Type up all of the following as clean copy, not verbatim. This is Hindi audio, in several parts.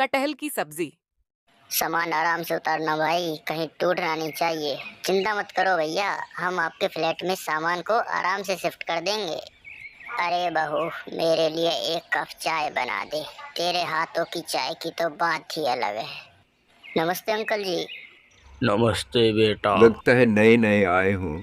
कटहल की सब्जी। सामान आराम से उतारना भाई, कहीं टूटना नहीं चाहिए। चिंता मत करो भैया, हम आपके फ्लैट में सामान को आराम से शिफ्ट कर देंगे। अरे बहू, मेरे लिए एक कप चाय बना दे। तेरे हाथों की चाय की तो बात ही अलग है। नमस्ते अंकल जी। नमस्ते बेटा। लगता है नए नए आए हों।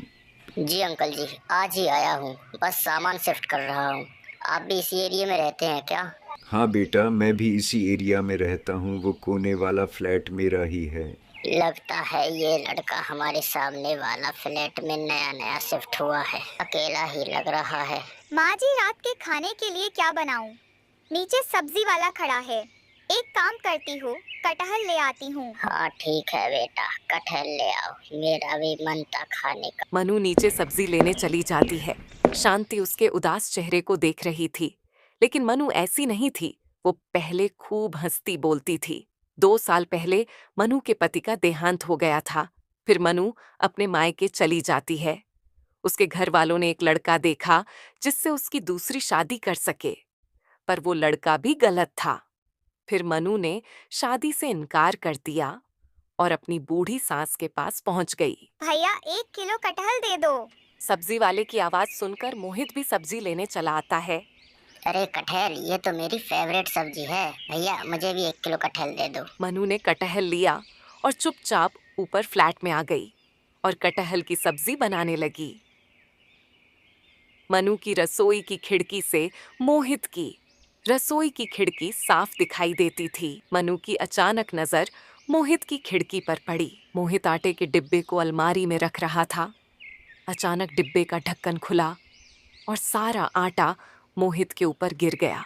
जी अंकल जी, आज ही आया हूँ, बस सामान शिफ्ट कर रहा हूँ। आप भी इसी एरिया में रहते हैं क्या? हाँ बेटा, मैं भी इसी एरिया में रहता हूँ। वो कोने वाला फ्लैट मेरा ही है। लगता है ये लड़का हमारे सामने वाला फ्लैट में नया नया शिफ्ट हुआ है, अकेला ही लग रहा है। माँ जी, रात के खाने के लिए क्या बनाऊं? नीचे सब्जी वाला खड़ा है। एक काम करती हूँ, कटहल ले आती हूँ। हाँ ठीक है बेटा, कटहल ले आओ, मेरा भी मन था खाने का। मनु नीचे सब्जी लेने चली जाती है। शांति उसके उदास चेहरे को देख रही थी, लेकिन मनु ऐसी नहीं थी। वो पहले खूब हंसती बोलती थी। 2 साल पहले मनु के पति का देहांत हो गया था। फिर मनु अपने मायके चली जाती है। उसके घर वालों ने एक लड़का देखा जिससे उसकी दूसरी शादी कर सके, पर वो लड़का भी गलत था। फिर मनु ने शादी से इनकार कर दिया और अपनी बूढ़ी सास के पास पहुंच गई। भैया, 1 किलो कटहल दे दो। सब्जी वाले की आवाज सुनकर मोहित भी सब्जी लेने चला आता है। अरे कटहल, ये तो मेरी फेवरेट सब्जी है। भैया मुझे भी 1 किलो कटहल दे दो। मनु ने कटहल लिया और चुपचाप ऊपर फ्लैट में आ गई और कटहल की सब्जी बनाने लगी। मनु की रसोई की खिड़की से मोहित की रसोई की खिड़की साफ दिखाई देती थी। मनु की अचानक नजर मोहित की खिड़की पर पड़ी। मोहित आटे के डिब्बे को अलमारी में रख रहा था। अचानक डिब्बे का ढक्कन खुला और सारा आटा मोहित के ऊपर गिर गया।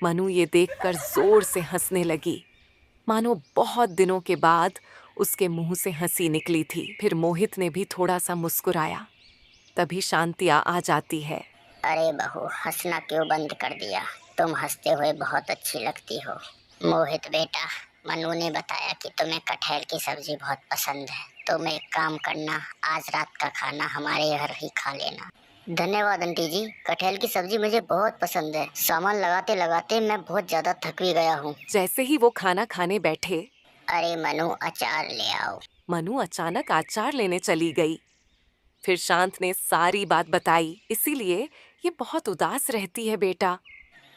मनु ये देखकर जोर से हंसने लगी, मानो बहुत दिनों के बाद उसके मुंह से हंसी निकली थी। फिर मोहित ने भी थोड़ा सा मुस्कुराया। तभी शांति आ जाती है। अरे बहू, हंसना क्यों बंद कर दिया? तुम हंसते हुए बहुत अच्छी लगती हो। मोहित बेटा, मनु ने बताया कि तुम्हें कटहल की सब्जी बहुत पसंद है। तुम एक काम करना, आज रात का खाना हमारे घर ही खा लेना। धन्यवाद आंटी जी, कटहल की सब्जी मुझे बहुत पसंद है। सामान लगाते लगाते मैं बहुत ज्यादा थक भी गया हूँ। जैसे ही वो खाना खाने बैठे, अरे मनु, अचार ले आओ। मनु अचानक अचार लेने चली गई। फिर शांत ने सारी बात बताई। इसीलिए ये बहुत उदास रहती है बेटा।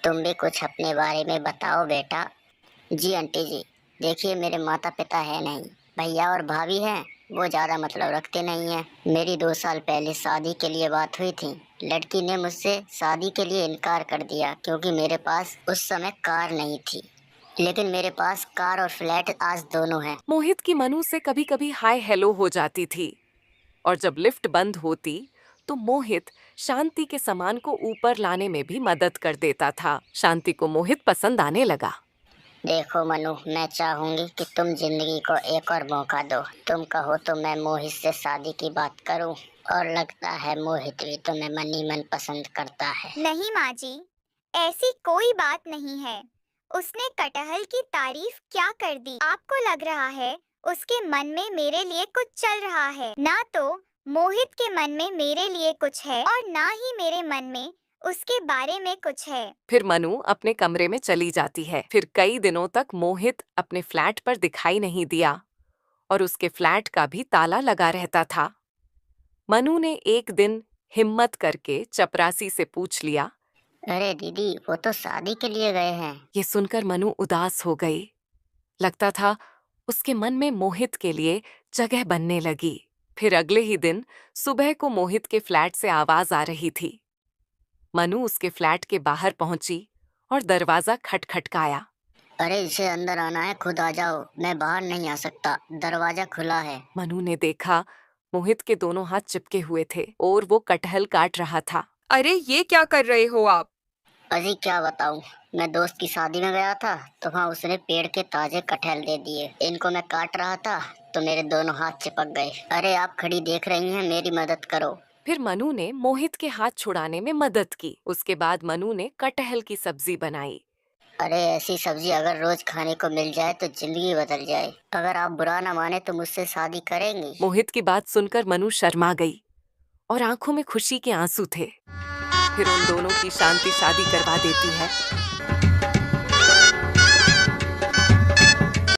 तुम भी कुछ अपने बारे में बताओ बेटा। जी आंटी जी, देखिए मेरे माता पिता है नहीं, भैया और भाभी हैं। वो ज़्यादा मतलब रखते नहीं हैं। मेरी 2 साल पहले शादी के लिए बात हुई थी। लड़की ने मुझसे शादी के लिए इनकार कर दिया क्योंकि मेरे पास उस समय कार नहीं थी। लेकिन मेरे पास कार और फ्लैट आज दोनों हैं। मोहित की मनु से कभी कभी हाय हेलो हो जाती थी और जब लिफ्ट बंद होती तो मोहित शांति के सामान को ऊपर लाने में भी मदद कर देता था। शांति को मोहित पसंद आने लगा। देखो मनु, मैं चाहूंगी कि तुम जिंदगी को एक और मौका दो। तुम कहो तो मैं मोहित से शादी की बात करूं, और लगता है मोहित भी तुम्हें मन ही मन पसंद करता है। नहीं माँ जी, ऐसी कोई बात नहीं है। उसने कटहल की तारीफ क्या कर दी? आपको लग रहा है उसके मन में मेरे लिए कुछ चल रहा है। ना तो मोहित के मन में मेरे लिए कुछ है और ना ही मेरे मन में उसके बारे में कुछ है। फिर मनु अपने कमरे में चली जाती है। फिर कई दिनों तक मोहित अपने फ्लैट पर दिखाई नहीं दिया और उसके फ्लैट का भी ताला लगा रहता था। मनु ने एक दिन हिम्मत करके चपरासी से पूछ लिया। अरे दीदी, वो तो शादी के लिए गए हैं। ये सुनकर मनु उदास हो गई। लगता था उसके मन में मोहित के लिए जगह बनने लगी। फिर अगले ही दिन सुबह को मोहित के फ्लैट से आवाज आ रही थी। मनु उसके फ्लैट के बाहर पहुंची और दरवाजा खटखटाया। अरे इसे अंदर आना है, खुद आ जाओ। मैं बाहर नहीं आ सकता, दरवाजा खुला है। मनु ने देखा मोहित के दोनों हाथ चिपके हुए थे और वो कटहल काट रहा था। अरे ये क्या कर रहे हो आप? अजी क्या बताऊं, मैं दोस्त की शादी में गया था तो वहाँ उसने पेड़ के ताजे कटहल दे दिए। इनको मैं काट रहा था तो मेरे दोनों हाथ चिपक गए। अरे आप खड़ी देख रही हैं, मेरी मदद करो। फिर मनु ने मोहित के हाथ छुड़ाने में मदद की। उसके बाद मनु ने कटहल की सब्जी बनाई। अरे ऐसी सब्जी अगर रोज खाने को मिल जाए तो जिंदगी बदल जाए। अगर आप बुरा ना माने तो मुझसे शादी करेंगी? मोहित की बात सुनकर मनु शर्मा गई और आंखों में खुशी के आंसू थे। फिर उन दोनों की शादी करवा देती है।